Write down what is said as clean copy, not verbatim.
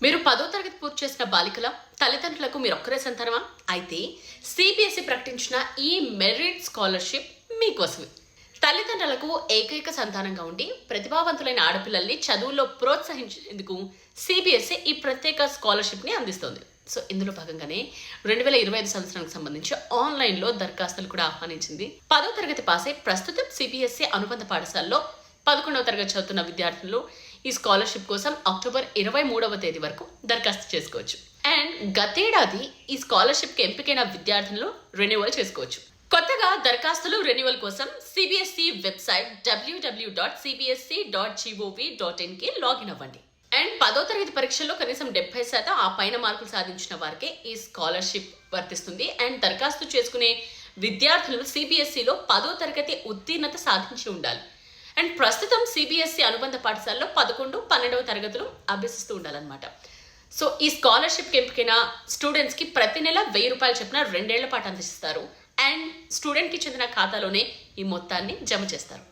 మీరు 10వ తరగతి పూర్తి చేసిన బాలికల తల్లిదండ్రులకు మీరు ఒక్కరే సంతానమా? అయితే సిబిఎస్ఈ ప్రకటించిన ఈ మెరిట్ స్కాలర్షిప్ మీకోసమే. తల్లిదండ్రులకు ఏకైక సంతానంగా ఉండి ప్రతిభావంతులైన ఆడపిల్లల్ని చదువుల్లో ప్రోత్సహించేందుకు సిబిఎస్ఈ ఈ ప్రత్యేక స్కాలర్షిప్ని అందిస్తోంది. సో ఇందులో భాగంగానే 2025 సంవత్సరానికి సంబంధించి ఆన్లైన్లో దరఖాస్తులు కూడా ఆహ్వానించింది. 10వ తరగతి పాస్ అయి ప్రస్తుతం సిబిఎస్ఈ అనుబంధ పాఠశాలలో 11వ తరగతి చదువుతున్న విద్యార్థులు ఈ స్కాలర్షిప్ కోసం అక్టోబర్ 23వ తేదీ వరకు దరఖాస్తు చేసుకోవచ్చు. అండ్ గతేడాది ఈ స్కాలర్షిప్కి ఎంపికైన విద్యార్థులు రెన్యువల్ చేసుకోవచ్చు. కొత్తగా దరఖాస్తులు రెన్యువల్ కోసం సిబిఎస్ఈ వెబ్సైట్ www.cbsc.gov.in కి లాగిన్ అవ్వండి. అండ్ 10వ తరగతి పరీక్షల్లో కనీసం 70% ఆ పైన మార్కులు సాధించిన వారికే ఈ స్కాలర్షిప్ వర్తిస్తుంది. అండ్ దరఖాస్తు చేసుకునే విద్యార్థులు సిబిఎస్ఈలో 10వ తరగతి ఉత్తీర్ణత సాధించి ఉండాలి. అండ్ ప్రస్తుతం సిబిఎస్ఈ అనుబంధ పాఠశాలలో 11, 12వ తరగతులు అభ్యసిస్తూ ఉండాలన్నమాట. సో ఈ స్కాలర్షిప్కి ఎంపికైన స్టూడెంట్స్కి ప్రతి నెల 1000 రూపాయలు చొప్పున 2 ఏళ్ల పాటు అందిస్తారు. అండ్ స్టూడెంట్కి చెందిన ఖాతాలోనే ఈ మొత్తాన్ని జమ చేస్తారు.